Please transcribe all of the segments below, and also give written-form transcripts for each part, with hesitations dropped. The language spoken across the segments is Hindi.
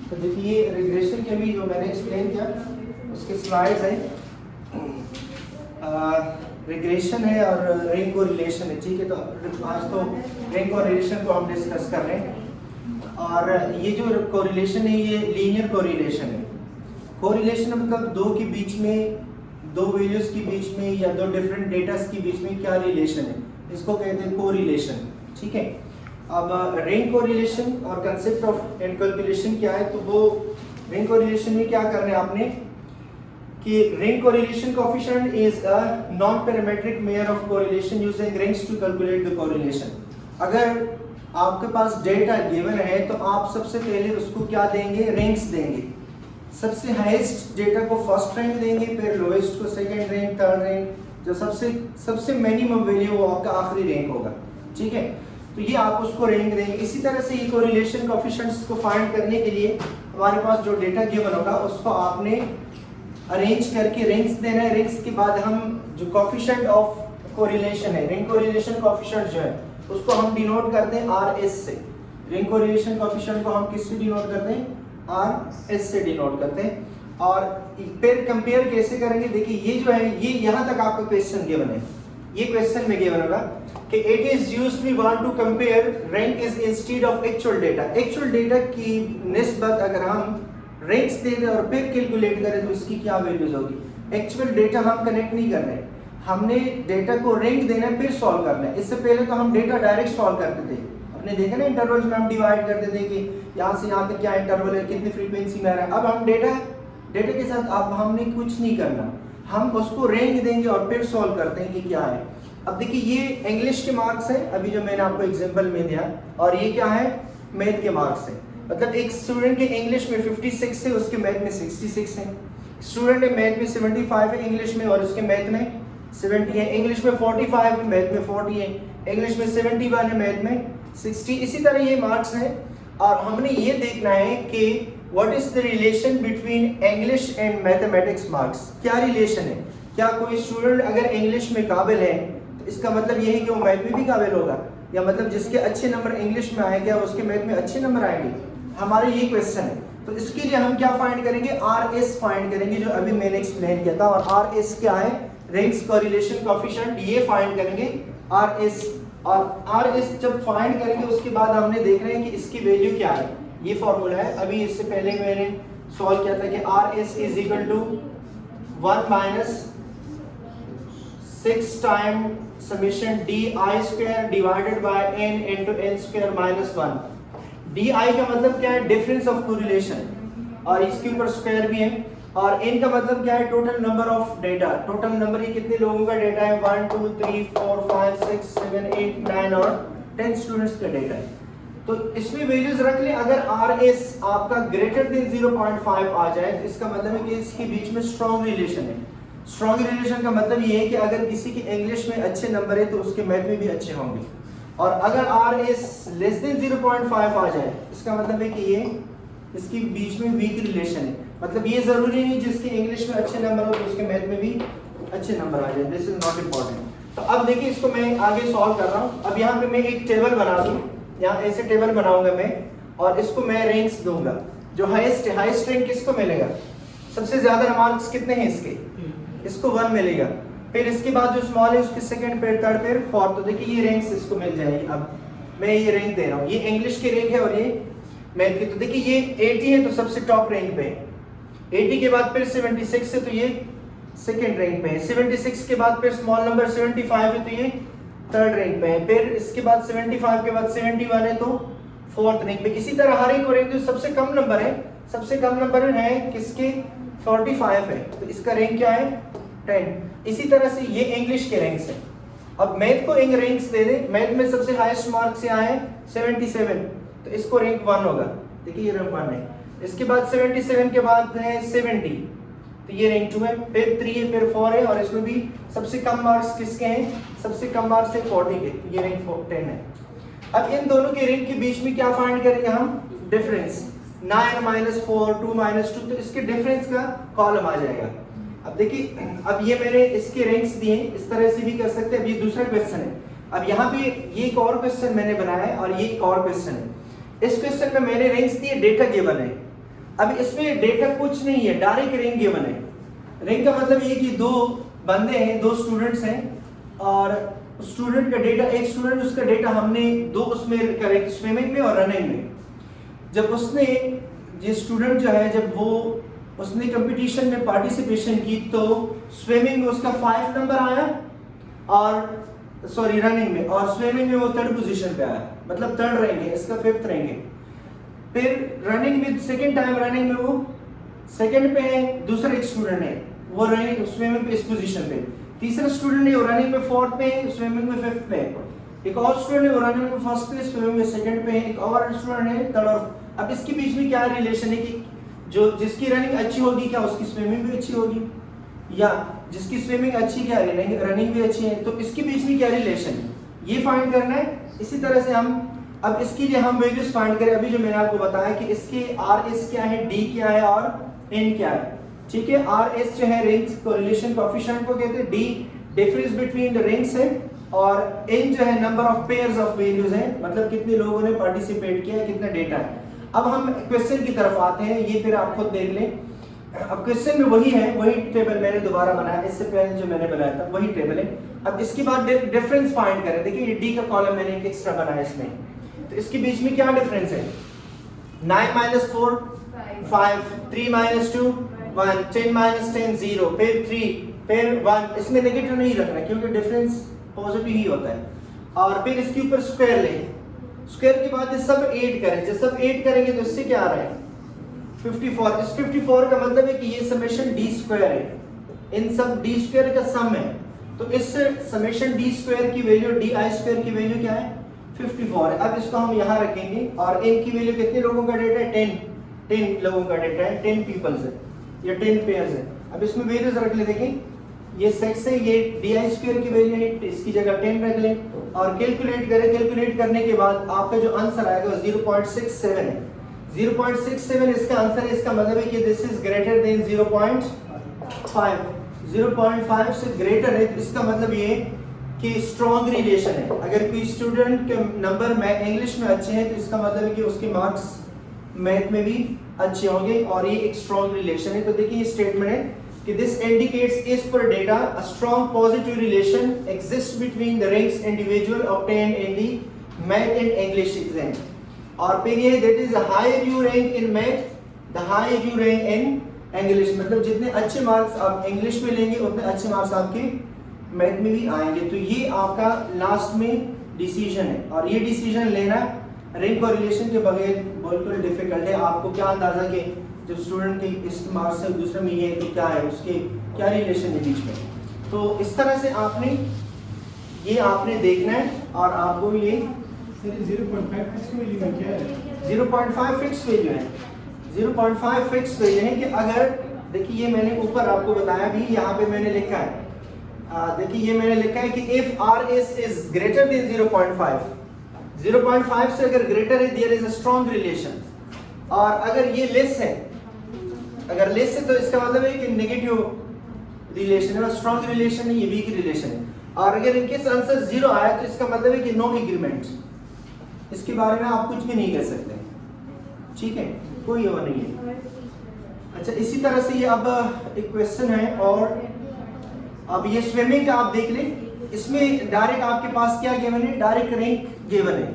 तो देखिए रिग्रेशन के भी जो मैंने एक्सप्लेन किया उसके स्लाइड्स हैं। रिग्रेशन है और रिंग कोरिलेशन है, ठीक है। तो आज तो रिंग कोरिलेशन को हम डिस्कस कर रहे हैं। और ये जो कोरिलेशन है ये लीनियर कोरिलेशन है। कोरिलेशन मतलब दो के बीच में, दो वैल्यूज के बीच में या दो डिफरेंट डेटास के बीच में क्या रिलेशन है, इसको कहते हैं कोरिलेशन, ठीक है। अब रिंग कोरिलेशन और कंसेप्ट ऑफ इनकैलकुलेशन क्या है, तो वो रिंग कोरिलेशन में क्या करना है आपने कि rank correlation coefficient is a non parametric measure of correlation using ranks to calculate the correlation. अगर आपके पास डेटा गिवन है तो आप सबसे पहले उसको क्या देंगे, रिंग्स देंगे। सबसे हाईएस्ट डेटा को फर्स्ट रैंक देंगे, फिर लोएस्ट को सेकंड रैंक, थर्ड रैंक, जो सबसे मिनिमम वैल्यू वो आपका आखिरी रैंक होगा, ठीक है। तो ये आप उसको रैंक देंगे। इसी तरह से ये कोरिलेशन कोएफिशिएंट्स को फाइंड करने के लिए हमारे पास जो डेटा गिवन होगा उसको आपने अरेंज करके रिंग्स देना है। रिंग्स के बाद हम जो कोएफिशिएंट ऑफ कोरिलेशन है, रिंग कोरिलेशन कोएफिशिएंट जो है उसको हम डिनोट करते हैं RS से। रिंग कोरिलेशन कोएफिशिएंट को हम किससे डिनोट करते हैं, RS से डिनोट करते हैं। और फिर कंपेयर कैसे करेंगे, देखिए ये जो है ये यहाँ तक आपका क्वेश्चन गिवन है। ये क्वेश्चन में गिवन होगा कि it is used we want to compare rank is instead of actual data. Actual data की निस्बत अगर हम रैंक्स दे दें और फिर कैलकुलेट करें तो इसकी क्या वैल्यूज होगी। एक्चुअल डेटा हम कनेक्ट नहीं कर रहे, हमने डेटा को रैंक देना है फिर सॉल्व करना है। इससे पहले तो हम डेटा डायरेक्ट सॉल्व करते थे, आपने देखा ना इंटरवल्स में हम डिवाइड करते थे कि यहाँ से यहाँ तक क्या इंटरवल है, कितनी फ्रीक्वेंसी में आ रहा है। अब हम डेटा के साथ अब हमने कुछ नहीं करना, हम उसको रैंक देंगे और फिर सॉल्व करते हैं कि क्या है। अब देखिए ये इंग्लिश के मार्क्स है अभी जो मैंने आपको एग्जांपल में दिया, और ये क्या है, मैथ के मार्क्स है। मतलब एक स्टूडेंट के इंग्लिश में 56 है, उसके मैथ में 66 है। स्टूडेंट के मैथ में 75 है इंग्लिश में और उसके मैथ में 70 है। इंग्लिश में 45 है, मैथ में 40 है। इंग्लिश में 71 है, मैथ में 60। इसी तरह ये मार्क्स है। और हमने ये देखना है कि what is the relation between English and mathematics marks. क्या रिलेशन है, क्या कोई स्टूडेंट अगर इंग्लिश में काबिल है तो इसका मतलब ये है कि वो मैथ में भी काबिल होगा, या मतलब जिसके अच्छे नंबर इंग्लिश में आएंगे उसके मैथ में अच्छे नंबर आएंगे। हमारे ये क्वेश्चन है। तो इसके लिए हम क्या फाइंड करेंगे, RS फाइंड करेंगे, जो अभी मैंने एक्सप्लेन किया था। और RS क्या है, रिंग्स कोरिलेशन कोएफिशिएंट, ये फाइंड करेंगे RS। और RS जब फाइंड करेंगे उसके बाद हमने देख रहे हैं कि इसकी वैल्यू क्या है। ये फॉर्मूला है, अभी इससे पहले मैंने सॉल्व किया था कि RS is equal to 1 minus 6 time summation DI square divided by n into n square minus 1। DI का मतलब क्या है, डिफरेंस ऑफ कोरिलेशन, और इसके ऊपर स्क्वायर भी है। और n का मतलब क्या है, total number of data. Total number ये कितने लोगों का डेटा है, 1 2 3 4 5 6 7 8 9 और 10 स्टूडेंट्स का डेटा है। तो इसमें वैल्यूज रख ले। अगर RS आपका ग्रेटर देन 0.5 आ जाए तो इसका मतलब है कि इसके बीच में स्ट्रॉन्ग रिलेशन है। स्ट्रॉन्ग रिलेशन का मतलब ये है कि अगर किसी के इंग्लिश में अच्छे नंबर है तो उसके मैथ में भी अच्छे होंगे। और अगर RS लेस देन 0.5 आ जाए इसका मतलब है कि ये इसके बीच में वीक रिलेशन है। मतलब ये जरूरी नहीं जिसके इंग्लिश में अच्छे नंबर हो तो उसके मैथ में भी अच्छे नंबर आ जाए। This is not important. तो अब देखिए इसको मैं आगे सॉल्व कर रहा हूँ। अब यहाँ पे मैं एक टेबल बना दूँ, यहाँ ऐसे टेबल बनाऊंगा मैं, और इसको मैं रैंक्स दूंगा। जो हाईएस्ट रैंक किसको मिलेगा, सबसे ज्यादा मार्क्स कितने हैं इसके, इसको 1 मिलेगा। फिर इसके बाद जो स्मॉल है उसके सेकंड, फिर थर्ड, फिर फोर्थ। तो देखिए ये रैंक्स इसको मिल जाएगी। अब मैं ये रैंक दे रहा हूँ, ये इंग्लिश की रैंक है और ये मैथ की। तो देखिए ये 80 है तो सबसे टॉप रैंक पे है। 80 के बाद फिर 76 है तो ये सेकंड रैंक पे है। 76 के बाद फिर स्मॉल नंबर 75 है तो ये थर्ड रैंक पे है। फिर इसके बाद 75 के बाद 71 है तो फोर्थ रैंक पे। इसी तरह हर एक रैंक जो सबसे कम नंबर है, सबसे कम नंबर है किसके, 45 है, तो इसका रैंक क्या है, 10। इसी तरह से ये इंग्लिश के रैंक्स है। अब मैथ को इंग रैंक्स दे दे, मैथ में सबसे हाईएस्ट मार्क्स यहाँ है 77, तो इसको रैंक 1 होगा। देखिए ये रैंक 1 है। इसके बाद 77 के बाद है 70, तो ये रैंक 2 है। फिर 3 है, फिर 4 है, और इसमें भी सबसे कम मार्क्स किसके हैं, सबसे कम मार्क्स है 40 के, तो ये रैंक 10 है। अब इन दोनों के रैंक के बीच में क्या फाइंड करेंगे हम, डिफरेंस। 9 माइनस 4 2 माइनस 2, तो इसके डिफरेंस का कॉलम आ जाएगा। अब देखिए अब ये मैंने इसके रैंक्स दिए, इस तरह से भी कर सकते हैं। अब ये दूसरा क्वेश्चन है। अब यहाँ पे ये एक और क्वेश्चन मैंने बनाया है और ये एक और क्वेश्चन है। इस क्वेश्चन में मैंने रैंक्स दिए, डेटा गिवन है। अब इसमें डेटा कुछ नहीं है, डायरेक्ट रेंज गिवन है। रेंज का मतलब ये कि दो बंदे हैं, दो स्टूडेंट्स हैं, और स्टूडेंट का डेटा, एक स्टूडेंट उसका डेटा हमने दो उसमें करेक्ट, स्विमिंग में और रनिंग में। जब उसने, ये स्टूडेंट जो है, जब वो उसने कंपटीशन में पार्टिसिपेशन की तो स्विमिंग में उसका 5 नंबर आया, और सॉरी रनिंग में, और स्विमिंग में वो 3rd पोजीशन पे आया, मतलब 3rd रैंक है, इसका 5th रैंक है। फिर रनिंग में सेकंड टाइम रनिंग में वो 2nd पे है, दूसरा एक स्टूडेंट है वो रनिंग स्विमिंग पे इस पोजीशन पे, तीसरा स्टूडेंट है वो रनिंग में 4th पे है, स्विमिंग में 5th पे है, एक और स्टूडेंट है वो रनिंग में 1st पे, स्विमिंग में 2nd पे है, एक और स्टूडेंट है 3rd। और अब इसके बीच में क्या रिलेशन है कि जो जिसकी रनिंग अच्छी होगी क्या उसकी स्विमिंग भी अच्छी होगी, या जिसकी स्विमिंग अच्छी क्या रनिंग भी अच्छी है, तो इसके बीच में क्या रिलेशन है ये फाइंड करना है। इसी तरह से हम अब इसके लिए हम वैल्यूज फाइंड करें। अभी जो मैंने आपको बताया कि इसके RS क्या है, D क्या है और N क्या है, ठीक है। RS जो है रिंग्स कोरिलेशन कोएफिशिएंट को कहते हैं, D difference between the rings है, और N जो है number of pairs of values है, मतलब कितने लोगों ने पार्टिसिपेट किया है, कितना डेटा है। अब हम क्वेश्चन की तरफ आते हैं, ये फिर आप खुद देख लें। अब क्वेश्चन में वही है, वही टेबल मैंने दोबारा बनाया, इससे पहले जो मैंने बनाया था वही टेबल है। अब इसके बाद डिफरेंस फाइंड करें। देखिए ये D का कॉलम मैंने एक एक्स्ट्रा बनाया इसमें, तो इसके बीच में क्या डिफरेंस है, 9 - 4 5, 3 - 2 1, 10 - 10 0, फिर 3, फिर 1। इसमें नेगेटिव नहीं रखना क्योंकि डिफरेंस पॉजिटिव ही होता है। और फिर इसके ऊपर स्क्वायर लें, स्क्वायर के बाद ये सब ऐड करें, जब सब ऐड करेंगे तो इससे क्या आ रहा है 54। इस 54 का मतलब है कि ये समेशन D स्क्वायर है, इन सब D स्क्वायर का सम है, तो इस समेशन D स्क्वायर की वैल्यू DI स्क्वायर की वैल्यू क्या है 54 है। अब इसको हम यहाँ रखेंगे, और इनकी वैल्यू कितने लोगों का डेटा है 10 लोगों का डेटा है, 10 पीपल्स है या 10 पेयर्स है। अब इसमें वैल्यूज रख ले, देखें ये सेक्स है, ये DI स्क्वायर की वैल्यू है, इसकी जगह 10 रख लें और कैलकुलेट करें। कैलकुलेट करने के बाद आपका जो आंसर आएगा वो 0.67 है। 0.67 इसका आंसर है, इसका मतलब है कि दिस इज ग्रेटर देन 0.5। 0.5 से ग्रेटर है, तो इसका मतलब ये कि स्ट्रॉन्ग रिलेशन है। अगर कोई स्टूडेंट के नंबर में इंग्लिश में अच्छे हैं तो इसका मतलब है कि उसके मार्क्स मैथ में भी अच्छे होंगे, और ये एक स्ट्रॉन्ग रिलेशन है। तो देखिए ये स्टेटमेंट है कि दिस इंडिकेट्स इज पर data a strong positive relation exist between the ranks individual obtained in the math and English exam. और फिर ये that is the higher you rank in math the higher you rank in English, मतलब जितने अच्छे मार्क्स आप इंग्लिश में लेंगे उतने अच्छे मार्क्स आपके मैथ में भी आएंगे। तो ये आपका लास्ट में डिसीजन है, और ये डिसीजन लेना रैंक कोरिलेशन के बगैर बिल्कुल डिफिकल्ट है। आपको क्या अंदाजा कि जब स्टूडेंट के इस मार्क्स से दूसरे में ये तो क्या है, उसके क्या रिलेशन है बीच में। तो इस तरह से आपने देखना है, और आपको ये 0.5 फिक्स वैल्यू है क्या है? 0.5 फिक्स वैल्यू है। 0.5 फिक्स वैल्यू है कि अगर देखिए ये मैंने ऊपर आपको बताया भी, यहाँ पे मैंने लिखा है, देखिए ये मैंने लिखा है कि if RS is greater than 0.5 से अगर ग्रेटर है there is a strong relation, और अगर ये लेस है, अगर लेस है तो इसका मतलब है कि नेगेटिव रिलेशन है, स्ट्रॉन्ग रिलेशन है, ये वीक रिलेशन है। और अगर इनके आंसर 0 आया तो इसका मतलब है कि नो एग्रीमेंट, इसके बारे में आप कुछ भी नहीं कह सकते, ठीक है, कोई वो नहीं है। अच्छा इसी तरह से ये अब एक क्वेश्चन है, और अब ये स्विमिंग का आप देख लें। इसमें डायरेक्ट आपके पास क्या गिवन है, डायरेक्ट रैंक गिवन है,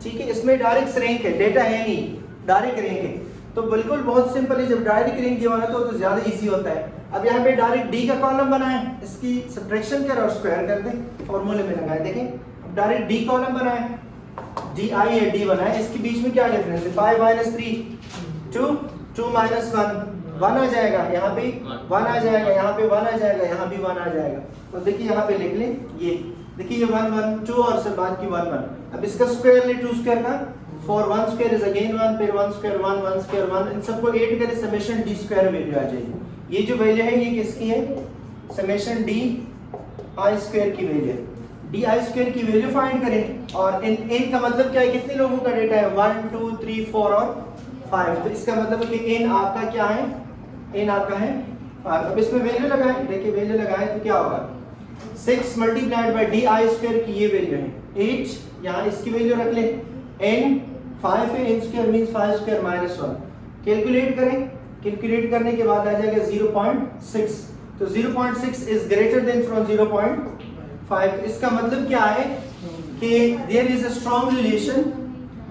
ठीक है। इसमें डायरेक्ट रैंक है, डेटा है नहीं, डायरेक्ट रैंक है। तो बिल्कुल बहुत सिंपल है, जब डायरेक्ट रैंक गिवन है तो ज्यादा इजी होता है। अब यहाँ पे डायरेक्ट D का कॉलम बना है, इसकी सब्ट्रैक्शन कर और स्क्वायर कर दें, फॉर्मूले में लगाए। देखें अब डायरेक्ट D कॉलम बना है, DI है, D बना है, इसके बीच में क्या डिफरेंस है 5 - 3 2, 2 - 1 1 आ जाएगा, यहाँ पे 1 आ जाएगा, यहाँ पे 1 आ जाएगा, यहाँ भी 1 आ जाएगा। तो देखिए यहाँ पे लिख लें, ये देखिए ये 1 1 2 और सब बाद की 1 1। अब इसका स्क्वायर ले 2 स्क्वायर का, 4 1 स्क्वायर इज अगेन 1, फिर 1 स्क्वायर 1 1 स्क्वायर 1, इन सबको ऐड करें, समेशन D स्क्वायर वैल्यू आ जाएगी। ये जो वैल्यू है ये किसकी है, समेशन DI स्क्वायर की वैल्यू। DI स्क्वायर की वैल्यू फाइंड करें, और n का मतलब क्या है, कितने लोगों का डेटा है 1 2 3 4 और 5। तो इसका मतलब है कि n आपका क्या है, n आपका है 5। अब इसमें वैल्यू लगाएं, देखिए वैल्यू लगाएं तो क्या होगा 6 मल्टीप्लाइड बाय DI स्क्वायर की ये वैल्यू है 8, यहाँ इसकी वैल्यू रख लें, n 5 है, n square means 5 square -1, calculate करें, कैलकुलेट करने के बाद आ जाएगा 0.6, तो 0.6 इज ग्रेटर देन फ्रॉम 0.5। तो इसका मतलब क्या है कि there is a strong relation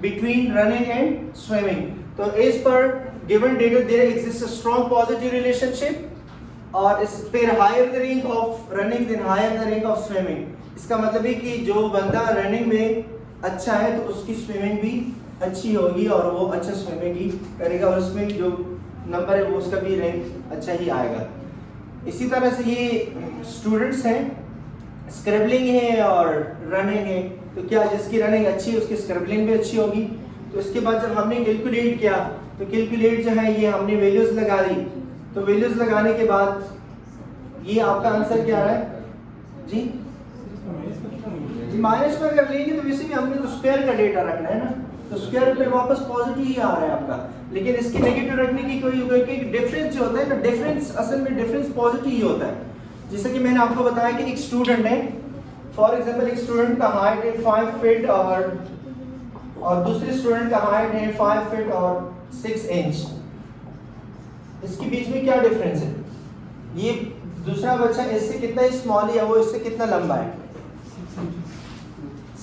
between running and swimming. तो as per given data there exist a strong positive relationship और इस पर higher the rank of running then higher the rank of swimming. इसका मतलब है कि जो बंदा रनिंग में अच्छा है तो उसकी स्विमिंग भी अच्छी होगी और वो अच्छा स्विमिंग ही करेगा और उसमें जो नंबर है वो उसका भी रैंक अच्छा ही आएगा। इसी तरह से ये स्टूडेंट्स हैं, स्क्रैबलिंग है और रनिंग है, तो क्या जिसकी रनिंग अच्छी है उसकी स्क्रैबलिंग भी अच्छी होगी। तो इसके बाद जब हमने कैलकुलेट किया तो कैलकुलेट जो है ये हमने वैल्यूज लगा दी, तो वैल्यूज लगाने के बाद ये आपका आंसर क्या रहा है जी? माइनस में अगर लेंगे तो वैसे भी हमने तो स्क्वायर का डेटा रखना है ना, तो स्क्वायर पे वापस पॉजिटिव ही आ रहा है आपका, लेकिन इसकी नेगेटिव रखने की कोई डिफरेंस जो होता है ना, डिफरेंस असल में डिफरेंस पॉजिटिव ही होता है। जैसे कि मैंने आपको बताया कि एक स्टूडेंट है, फॉर एग्जांपल एक स्टूडेंट का हाइट है 5 फीट और दूसरे स्टूडेंट का हाइट है 5 फीट और 6 इंच। इसके बीच में क्या डिफरेंस है? ये दूसरा बच्चा इससे कितना स्मॉल है, वो इससे कितना लंबा है?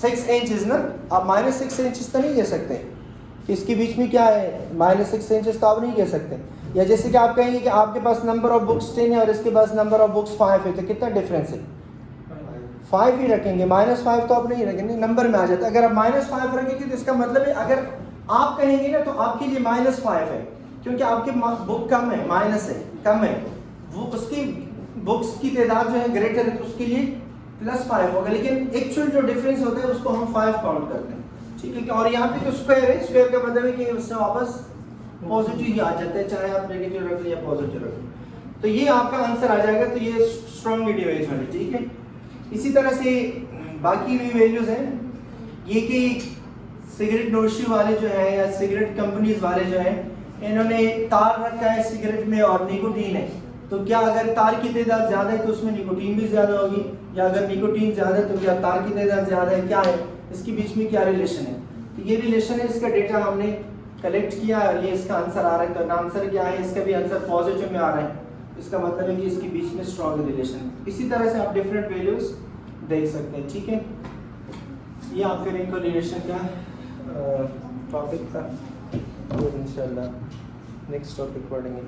6 इंच ना। आप -6 इंच तो नहीं कह सकते कि इसके बीच में क्या है, -6 इंच तो आप नहीं कह सकते। या जैसे कि आप कहेंगे कि आपके पास नंबर ऑफ बुक्स 10 है और इसके पास नंबर ऑफ बुक्स 5 है, तो कितना डिफरेंस है? 5 ही रखेंगे, -5 तो आप नहीं रखेंगे, नंबर में आ जाता है। अगर आप -5 रखेंगे तो इसका मतलब है अगर आप कहेंगे ना तो आपके लिए -5 है, क्योंकि आपके बुक कम है, माइनस है, कम है, वो उसकी बुक्स की तादाद जो है ग्रेटर है तो उसके लिए +5 होगा, लेकिन एक्चुअल जो डिफरेंस होता है उसको हम 5 काउंट करते हैं, ठीक है। और यहाँ पे तो स्क्वायर है, स्क्वायर का मतलब है कि उससे वापस पॉजिटिव ही आ जाता है, चाहे आप नेगेटिव रख लें या पॉजिटिव रख लें। तो ये आपका आंसर आ जाएगा, तो ये स्ट्रॉन्ग डिवीजन है, ठीक है। इसी तरह से बाकी भी वैल्यूज हैं, ये कि सिगरेट नोशी वाले जो है या सिगरेट कंपनीज वाले जो है, इन्होंने तार रखा है सिगरेट में और निकोटीन है, तो क्या अगर तार की तादाद ज़्यादा है तो उसमें निकोटीन भी ज़्यादा होगी, या अगर निकोटीन ज़्यादा है तो क्या तार की तादाद ज़्यादा है, क्या है इसके बीच में क्या रिलेशन है? तो ये रिलेशन है, इसका डेटा हमने कलेक्ट किया और ये इसका आंसर आ रहा है। तो आंसर क्या है? इसका भी आंसर पॉजिटिव में आ रहा है, इसका मतलब है कि इसके बीच में स्ट्रॉन्ग रिलेशन है। इसी तरह से आप डिफरेंट वैल्यूज देख सकते हैं, ठीक है। ये आपके रैंक और रिलेशन का टॉपिक था, और इंशाल्लाह नेक्स्ट टॉपिक पढ़ेंगे।